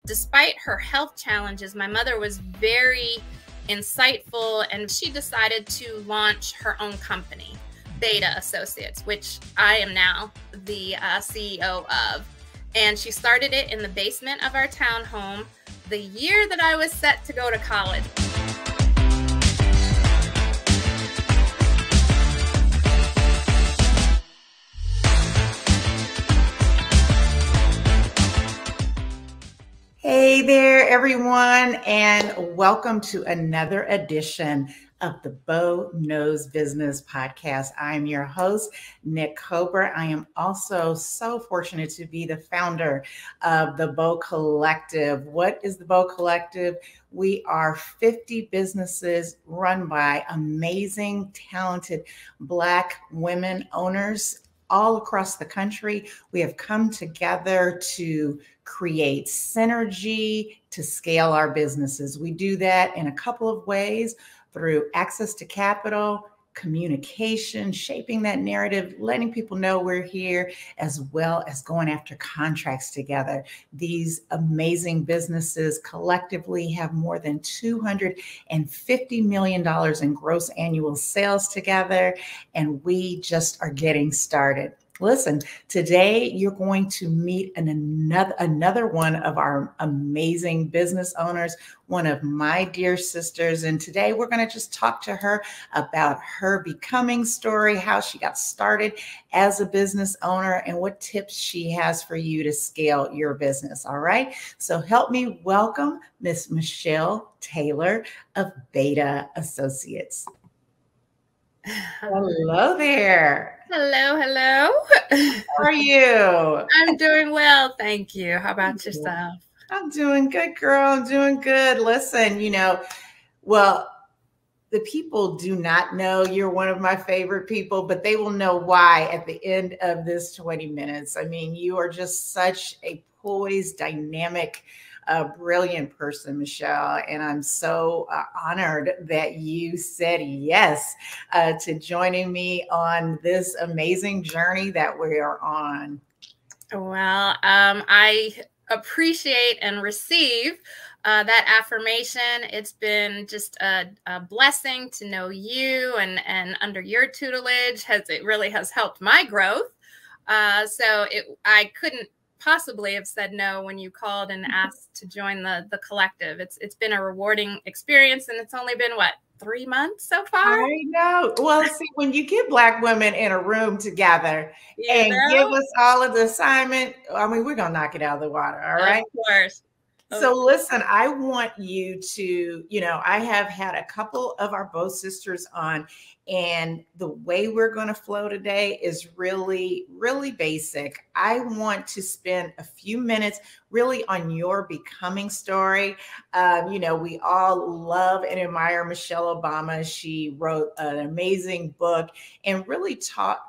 Despite her health challenges, my mother was very insightful, and she decided to launch her own company, Beta Associates, which I am now the CEO of. And she started it in the basement of our townhome the year that I was set to go to college. Hey there, everyone, and welcome to another edition of the Bo Knows Business podcast. I'm your host, Nick Cobra. I am also so fortunate to be the founder of the Bo Collective. What is the Bo Collective? We are 50 businesses run by amazing, talented Black women owners all across the country. We have come together to create synergy to scale our businesses. We do that in a couple of ways: through access to capital, communication, shaping that narrative, letting people know we're here, as well as going after contracts together. These amazing businesses collectively have more than $250 million in gross annual sales together, and we just are getting started. Listen, today you're going to meet another one of our amazing business owners, one of my dear sisters. And today we're going to just talk to her about her becoming story, how she got started as a business owner, and what tips she has for you to scale your business. All right. So help me welcome Miss Michelle Taylor of Beta Associates. Hello there. Hello, hello. How are you? I'm doing well, thank you. How about yourself? I'm doing good, girl. I'm doing good. Listen, well, the people do not know you're one of my favorite people, but they will know why at the end of this 20 minutes. I mean, you are just such a poised, dynamic, brilliant person, Michelle. And I'm so honored that you said yes to joining me on this amazing journey that we are on. Well, I appreciate and receive that affirmation. It's been just a blessing to know you, and under your tutelage it really has helped my growth. I couldn't possibly have said no when you called and asked to join the collective. It's been a rewarding experience, and it's only been 3 months so far. I know. Well, see, when you get Black women in a room together and give us all of the assignment, I mean, we're gonna knock it out of the water. All right. Of course. So listen, I want you to, I have had a couple of our Bo sisters on, and the way we're going to flow today is really, really basic. I want to spend a few minutes really on your becoming story. We all love and admire Michelle Obama. She wrote an amazing book and really talked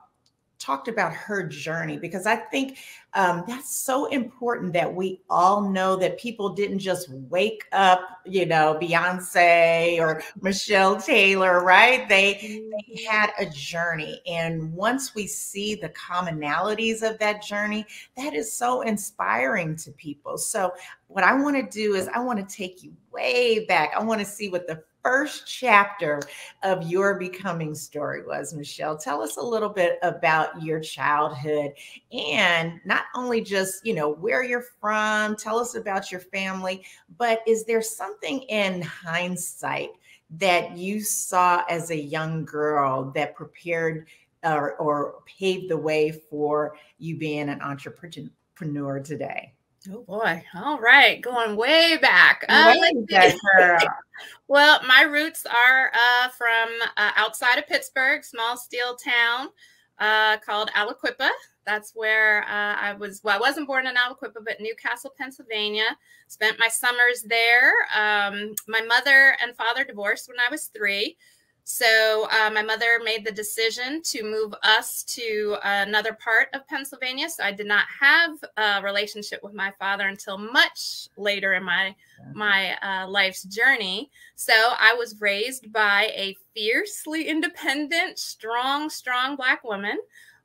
about her journey, because I think that's so important that we all know that people didn't just wake up, Beyonce or Michelle Taylor, right? They had a journey. And once we see the commonalities of that journey, that is so inspiring to people. So what I want to do is I want to take you way back. I want to see what the first chapter of your becoming story was. Michelle, tell us a little bit about your childhood, and not only just, where you're from, tell us about your family, but is there something in hindsight that you saw as a young girl that prepared or paved the way for you being an entrepreneur today? Oh boy. All right. Going way back. Well, my roots are from outside of Pittsburgh, small steel town called Aliquippa. That's where I was. Well, I wasn't born in Aliquippa, but Newcastle, Pennsylvania. Spent my summers there. My mother and father divorced when I was 3. So my mother made the decision to move us to another part of Pennsylvania. So I did not have a relationship with my father until much later in my life's journey. So I was raised by a fiercely independent, strong Black woman.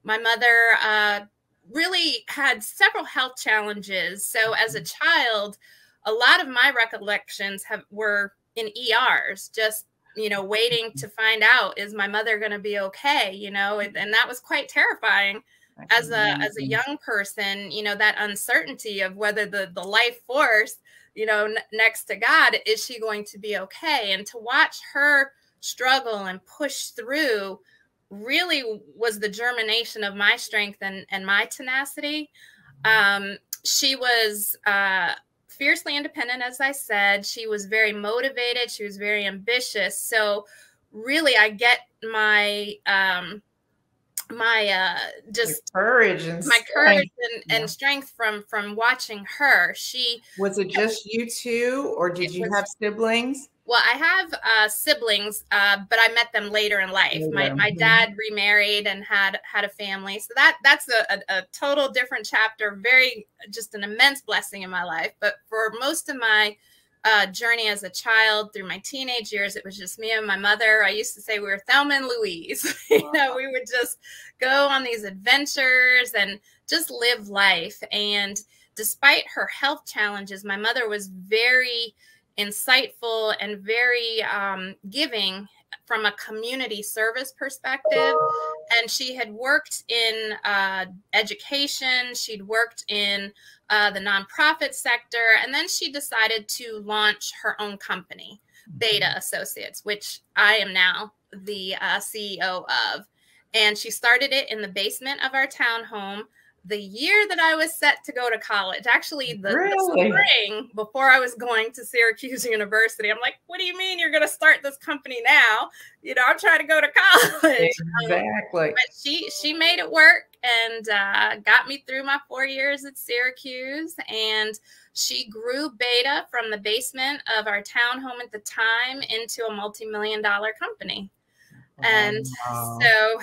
My mother really had several health challenges. So as a child, a lot of my recollections were in ERs, just, waiting to find out, is my mother going to be okay? And that was quite terrifying as a young person, that uncertainty of whether the life force, next to God, is she going to be okay? And to watch her struggle and push through really was the germination of my strength and my tenacity. She was fiercely independent, as I said. She was very motivated. She was very ambitious. So really, I get my courage and strength from watching her. Was it just you two, or did you have siblings? Well, I have siblings, but I met them later in life. My dad remarried and had a family, so that's a total different chapter. Just an immense blessing in my life. But for most of my journey as a child through my teenage years, it was just me and my mother. I used to say we were Thelma and Louise. We would just go on these adventures and just live life. And despite her health challenges, my mother was very insightful and very giving from a community service perspective. And she had worked in education. She'd worked in the nonprofit sector. And then she decided to launch her own company, Beta Associates, which I am now the CEO of. And she started it in the basement of our townhome the year that I was set to go to college. Actually, the spring before I was going to Syracuse University. I'm like, what do you mean you're going to start this company now? I'm trying to go to college. Exactly. But she made it work and got me through my 4 years at Syracuse. And she grew Beta from the basement of our townhome at the time into a multi-million-dollar company. And so,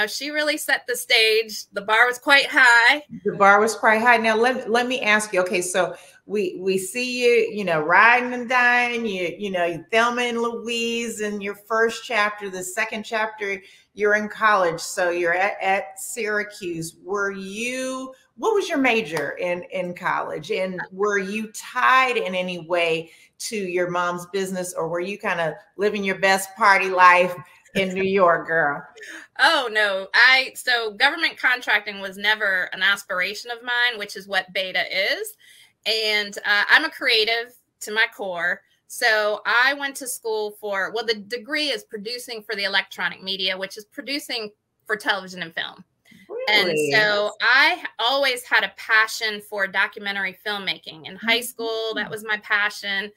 she really set the stage. The bar was quite high. Now, let me ask you, okay, so we see you, riding and dying, you Thelma and Louise in your first chapter. The second chapter, you're in college. So you're at Syracuse. What was your major in college? And were you tied in any way to your mom's business, or were you kind of living your best party life in New York, girl? Oh, no. So government contracting was never an aspiration of mine, which is what Beta is. And I'm a creative to my core. So I went to school the degree is producing for the electronic media, which is producing for television and film. Really? And so I always had a passion for documentary filmmaking. In high school, that was my passion.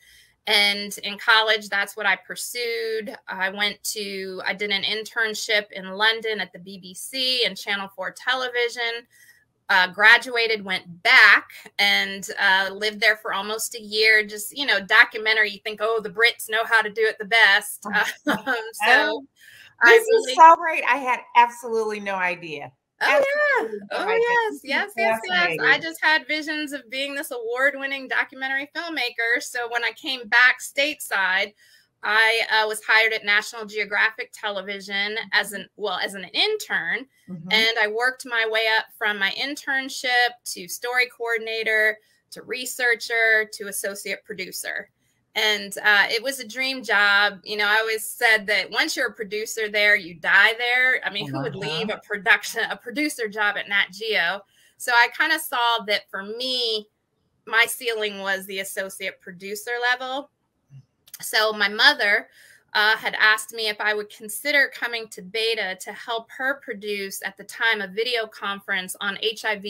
And in college, that's what I pursued. I did an internship in London at the BBC and Channel 4 television, graduated, went back and lived there for almost a year. Just, documentary, you think, the Brits know how to do it the best. This is so great. I had absolutely no idea. Yes. I just had visions of being this award-winning documentary filmmaker. So when I came back stateside, I was hired at National Geographic Television as an intern. And I worked my way up from my internship to story coordinator to researcher to associate producer. And it was a dream job. I always said that once you're a producer there, you die there. I mean, who would leave a producer job at Nat Geo? So I kind of saw that for me, my ceiling was the associate producer level. So my mother had asked me if I would consider coming to Beta to help her produce, at the time, a video conference on HIV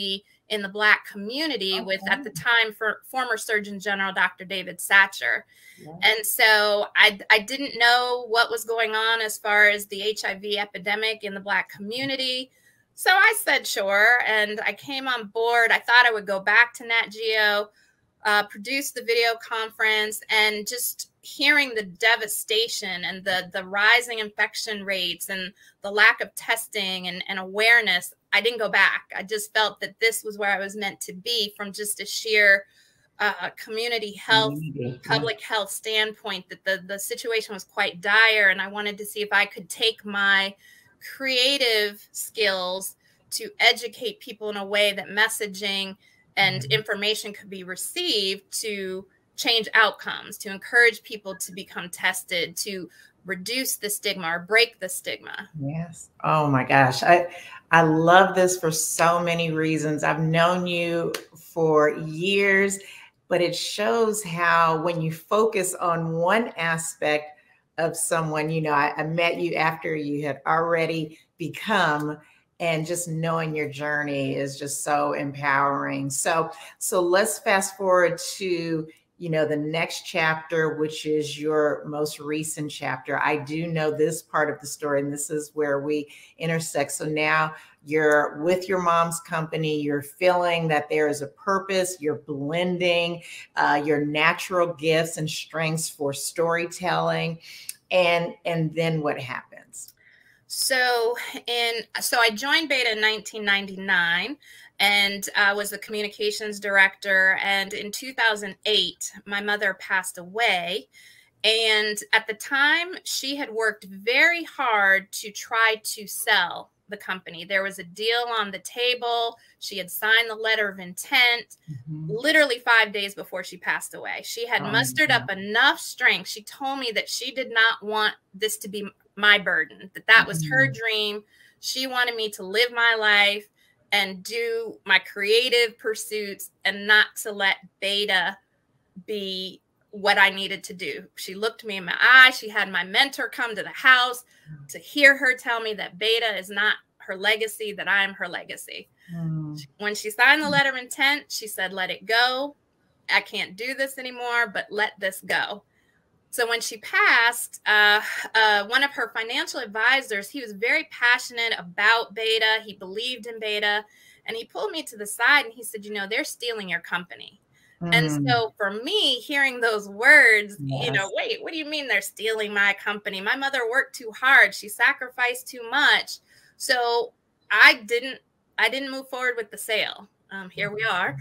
in the Black community with, at the time, former Surgeon General Dr. David Satcher. And so I didn't know what was going on as far as the HIV epidemic in the Black community. So I said sure, and I came on board. I thought I would go back to Nat Geo, produce the video conference, and just hearing the devastation and the rising infection rates and the lack of testing and awareness, I didn't go back. I just felt that this was where I was meant to be from just a sheer community health, public health standpoint, that the situation was quite dire. And I wanted to see if I could take my creative skills to educate people in a way that messaging and information could be received to change outcomes, to encourage people to become tested, to reduce the stigma or break the stigma. Yes. Oh my gosh. I love this for so many reasons. I've known you for years, but it shows how when you focus on one aspect of someone, I met you after you had already become, and just knowing your journey is just so empowering. So let's fast forward to the next chapter, which is your most recent chapter. I do know this part of the story, and this is where we intersect. So now you're with your mom's company, you're feeling that there is a purpose, you're blending your natural gifts and strengths for storytelling. And then what happens? So I joined Beta in 1999 and was the communications director. And in 2008, my mother passed away. And at the time, she had worked very hard to try to sell the company. There was a deal on the table. She had signed the letter of intent literally 5 days before she passed away. She had mustered up enough strength. She told me that she did not want this to be my burden, that was her dream. She wanted me to live my life and do my creative pursuits and not to let Beta be what I needed to do. She looked me in my eye. She had my mentor come to the house to hear her tell me that Beta is not her legacy, that I am her legacy. When she signed the letter of intent, she said, let it go. I can't do this anymore, but let this go. So when she passed, one of her financial advisors, he was very passionate about Beta. He believed in Beta. And he pulled me to the side and he said, they're stealing your company. And so for me, hearing those words, wait, what do you mean they're stealing my company? My mother worked too hard. She sacrificed too much. So I didn't move forward with the sale. Here we are.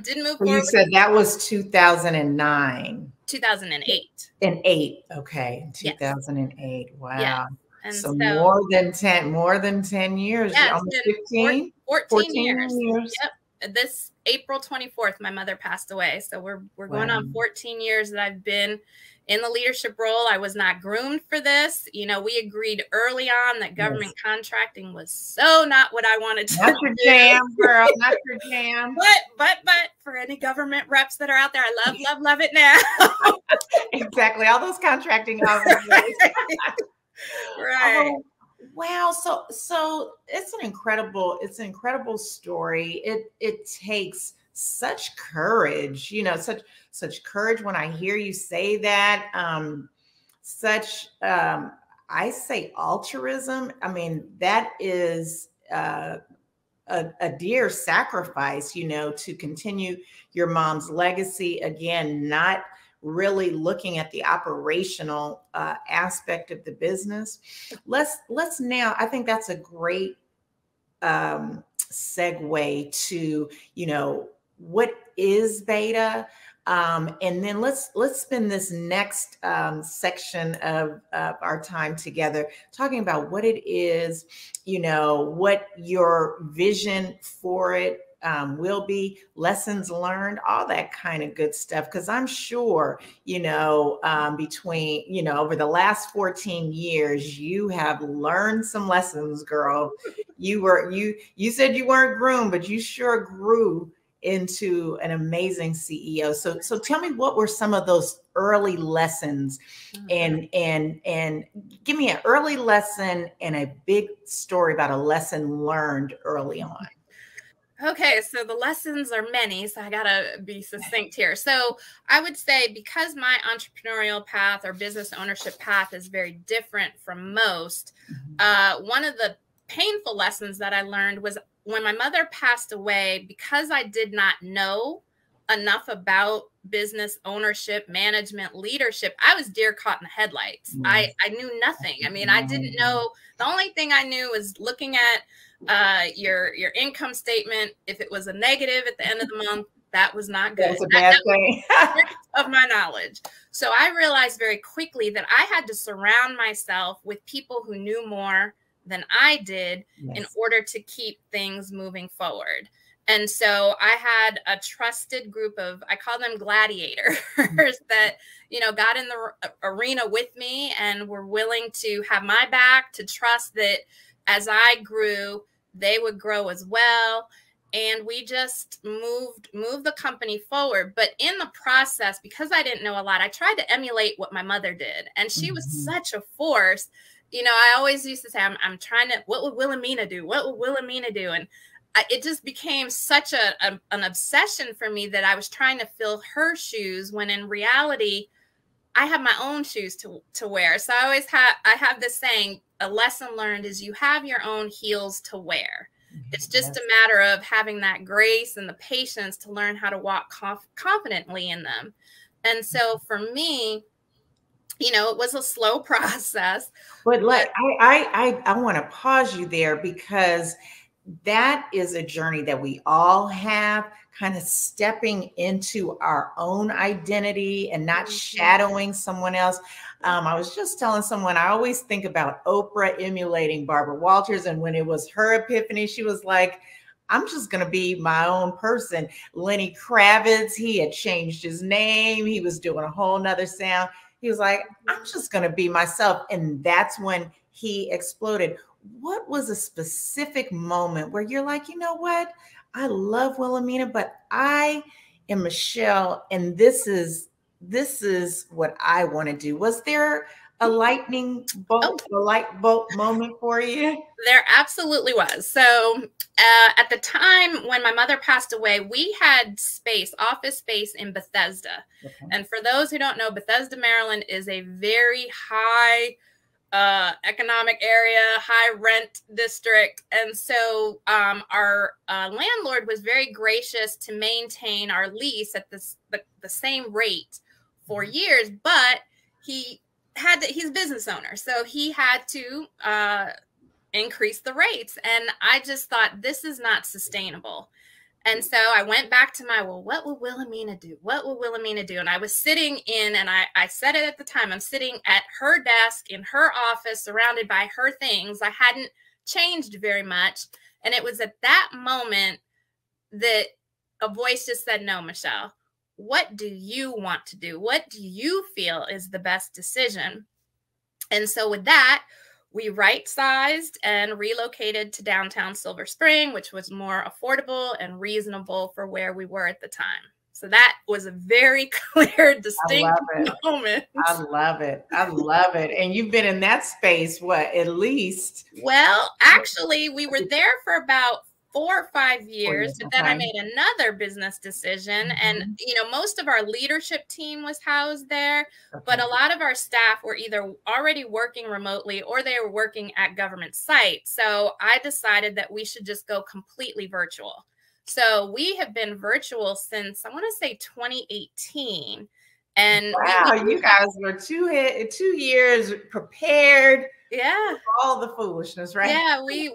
Didn't move forward. You said that was 2009. 2008. In 8. Okay. 2008. Yes. Wow. Yes. And so more than 10 years. Yeah, almost 15. 14 years. Yep. This April 24th, my mother passed away. So we're going on 14 years that I've been in the leadership role. I was not groomed for this. We agreed early on that government contracting was so not what I wanted to do. Not your jam, girl. Not your jam. But for any government reps that are out there, I love it now. Exactly. All those contracting officers. Right. Oh, wow. So it's an incredible story. It takes such courage, such courage when I hear you say that, I say altruism. I mean, that is a dear sacrifice, to continue your mom's legacy. Again, not really looking at the operational aspect of the business. Let's now, I think that's a great segue to, what is Beta? And then let's spend this next section of our time together talking about what it is, what your vision for it will be, lessons learned, all that kind of good stuff. Because I'm sure, between, over the last 14 years, you have learned some lessons, girl. You said you weren't groomed, but you sure grew into an amazing CEO. So tell me, what were some of those early lessons, and give me an early lesson and a big story about a lesson learned early on. Okay, so the lessons are many, so I gotta be succinct here. So I would say, because my entrepreneurial path or business ownership path is very different from most, one of the painful lessons that I learned was when my mother passed away, because I did not know enough about business ownership, management, leadership, I was deer caught in the headlights. I knew nothing. I mean, I didn't know. The only thing I knew was looking at your income statement. If it was a negative at the end of the month, that was not good. That's a bad thing. Of my knowledge. So I realized very quickly that I had to surround myself with people who knew more than I did in order to keep things moving forward. And so I had a trusted group of, I call them gladiators that, got in the arena with me and were willing to have my back, to trust that as I grew, they would grow as well. And we just moved the company forward. But in the process, because I didn't know a lot, I tried to emulate what my mother did. And she was such a force. I always used to say, I'm trying to, what would Wilhelmina do? What would Wilhelmina do? And it just became such an obsession for me that I was trying to fill her shoes, when in reality, I have my own shoes to wear. So I have this saying, a lesson learned is you have your own heels to wear. It's just a matter of having that grace and the patience to learn how to walk confidently in them. And so for me, it was a slow process. But I want to pause you there, because that is a journey that we all have, kind of stepping into our own identity and not shadowing someone else. I was just telling someone, I always think about Oprah emulating Barbara Walters. And when it was her epiphany, she was like, I'm just going to be my own person. Lenny Kravitz, he had changed his name. He was doing a whole nother sound. He was like, I'm just going to be myself. And that's when he exploded. What was a specific moment where you're like, you know what? I love Wilhelmina, but I am Michelle, and this is what I want to do. Was there a lightning bolt, a light bulb moment for you? There absolutely was. So at the time when my mother passed away, we had office space in Bethesda. Okay. And for those who don't know, Bethesda, Maryland is a very high economic area, high rent district. And so our landlord was very gracious to maintain our lease at the same rate for years, but he's a business owner. So he had to increase the rates. And I just thought, this is not sustainable. And so I went back to what would Wilhelmina do? What would Wilhelmina do? And I was sitting and I said it at the time, I'm sitting at her desk in her office, surrounded by her things. I hadn't changed very much. And it was at that moment that a voice just said, no, Michelle, what do you want to do? What do you feel is the best decision? And so with that, we right-sized and relocated to downtown Silver Spring, which was more affordable and reasonable for where we were at the time. So that was a very clear, distinct moment. I love it. I love it. And you've been in that space, what, at least? Well, actually, we were there for about 4 or 5 years, but then I made another business decision. And, most of our leadership team was housed there, but a lot of our staff were either already working remotely or they were working at government sites. So I decided that we should just go completely virtual. So we have been virtual since, I want to say 2018. And wow, you guys were 2 years prepared. Yeah. All the foolishness, right? Yeah, we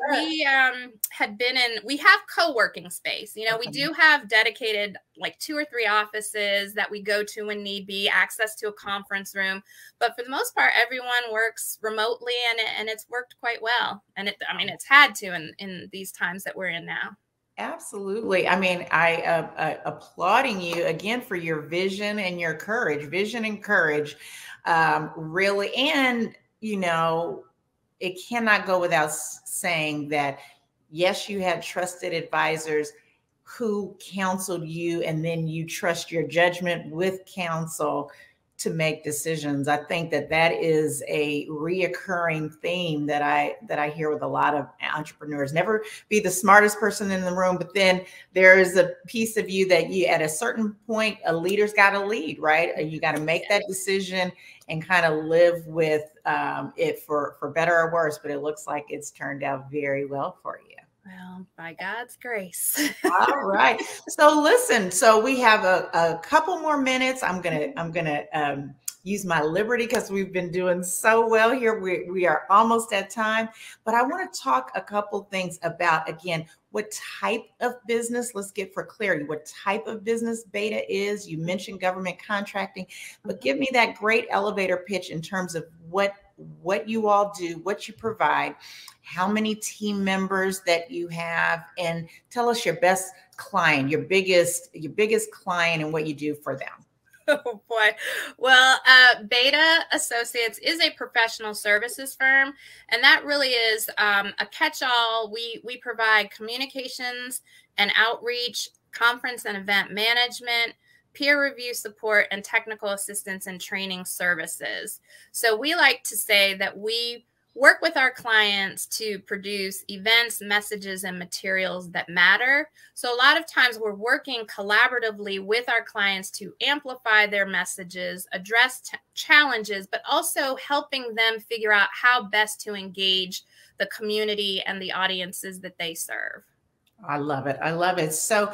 had been we have co-working space. We do have dedicated like 2 or 3 offices that we go to when need be, access to a conference room. But for the most part, everyone works remotely, and it's worked quite well. And it's had to in these times that we're in now. Absolutely. I mean, I applauding you again for your vision and your courage, really. And, it cannot go without saying that, yes, you had trusted advisors who counseled you, and then you trust your judgment with counsel to make decisions. I think that is a reoccurring theme that I hear with a lot of entrepreneurs. Never be the smartest person in the room, but then there is a piece of you that you, at a certain point, a leader's got to lead, right? You got to make that decision and kind of live with it for better or worse. But it looks like it's turned out very well for you. Well, by God's grace. All right. So listen, so we have a couple more minutes. I'm gonna use my liberty because we've been doing so well here. We are almost at time, but I want to talk a couple things about, again, what type of business, let's get for clarity, what type of business Beta is. You mentioned government contracting, but give me that great elevator pitch in terms of what you all do, what you provide, how many team members that you have, and tell us your best client, your biggest client, and what you do for them? Oh boy. Well, Beta Associates is a professional services firm, and that really is a catch-all. We provide communications and outreach, conference and event management, peer review support, and technical assistance and training services. So we like to say that we work with our clients to produce events, messages, and materials that matter. So a lot of times we're working collaboratively with our clients to amplify their messages, address challenges, but also helping them figure out how best to engage the community and the audiences that they serve. I love it. I love it. So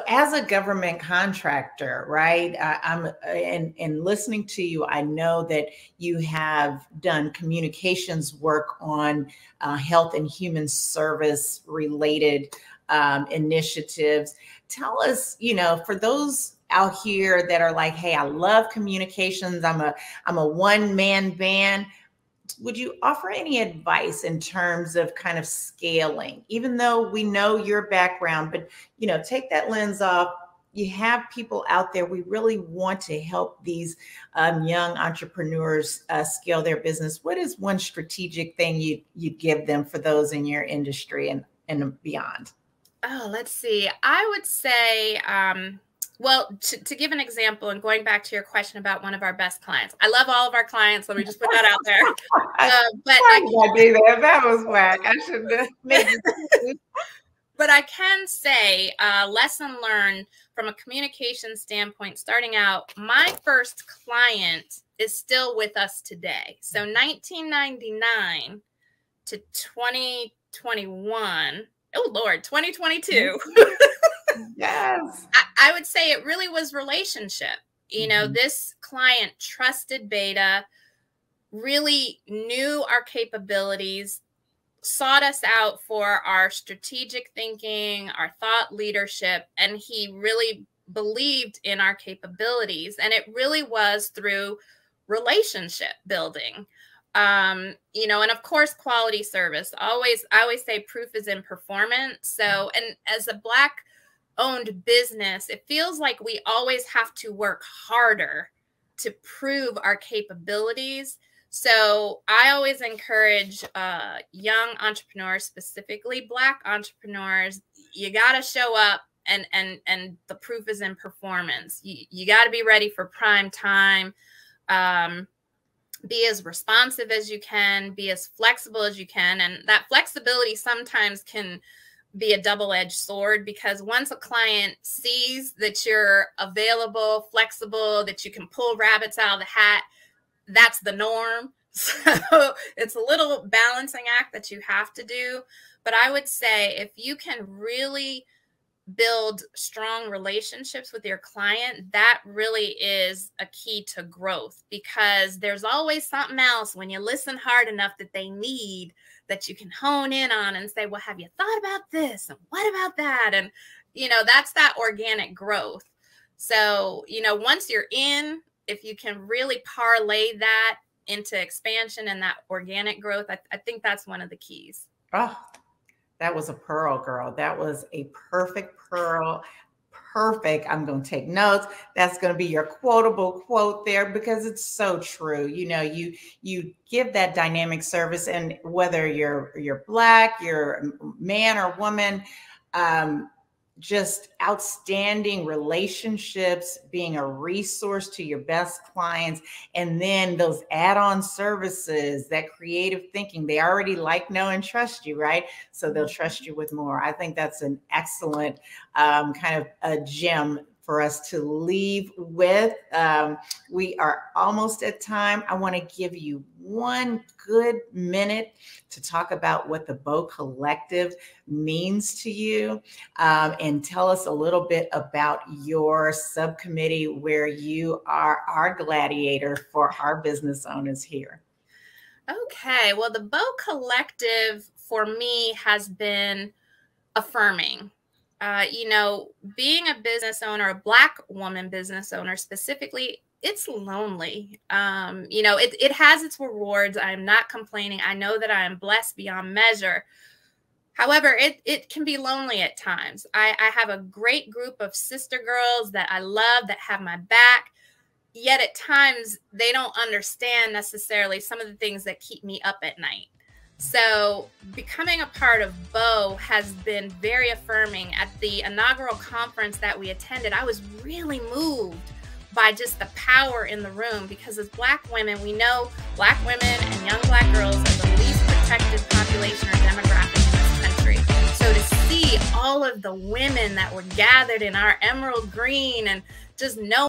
as a government contractor, right? I'm in listening to you, I know that you have done communications work on health and human service related initiatives. Tell us, for those out here that are like, hey, I love communications. I'm a one-man band. Would you offer any advice in terms of kind of scaling, even though we know your background, but, take that lens off. You have people out there. We really want to help these young entrepreneurs scale their business. What is one strategic thing you give them for those in your industry and beyond? Oh, let's see. I would say, well, to give an example, and going back to your question about one of our best clients, I love all of our clients. Let me just put that out there. But that was whack. I shouldn't have made it. But I can say, lesson learned from a communication standpoint, starting out, my first client is still with us today. So 1999 to 2021. Oh, Lord, 2022. Yes. I would say it really was relationship. This client trusted Beta, really knew our capabilities, sought us out for our strategic thinking, our thought leadership, and he really believed in our capabilities. And it really was through relationship building. And of course, quality service. I always say proof is in performance. So, and as a Black owned business, it feels like we always have to work harder to prove our capabilities. So I always encourage young entrepreneurs, specifically Black entrepreneurs, you got to show up and the proof is in performance. You got to be ready for prime time. Be as responsive as you can, be as flexible as you can. And that flexibility sometimes can be a double-edged sword, because once a client sees that you're available, flexible, that you can pull rabbits out of the hat, that's the norm. So it's a little balancing act that you have to do. But I would say if you can really build strong relationships with your client, that really is a key to growth, because there's always something else when you listen hard enough that they need, that you can hone in on and say, well, have you thought about this? And what about that? And, that's that organic growth. So, once you're in, if you can really parlay that into expansion and that organic growth, I think that's one of the keys. Oh, that was a pearl, girl. That was a perfect pearl. Perfect. I'm going to take notes. That's going to be your quotable quote there, because it's so true. You give that dynamic service, and whether you're Black, you're man or woman, just outstanding relationships, being a resource to your best clients, and then those add-on services, that creative thinking. They already like, know, and trust you, right? So they'll trust you with more. I think that's an excellent kind of a gem for us to leave with. We are almost at time. I want to give you one good minute to talk about what the Bow Collective means to you, and tell us a little bit about your subcommittee, where you are our gladiator for our business owners here. Okay. Well, the Bow Collective for me has been affirming. Being a business owner, a Black woman business owner specifically, it's lonely. It has its rewards. I'm not complaining. I know that I am blessed beyond measure. However, it can be lonely at times. I have a great group of sister girls that I love, that have my back. Yet at times they don't understand necessarily some of the things that keep me up at night. So becoming a part of BOW has been very affirming. At the inaugural conference that we attended, I was really moved by just the power in the room, because as Black women, we know Black women and young Black girls are the least protected population or demographic in this country. So to see all of the women that were gathered in our emerald green and just know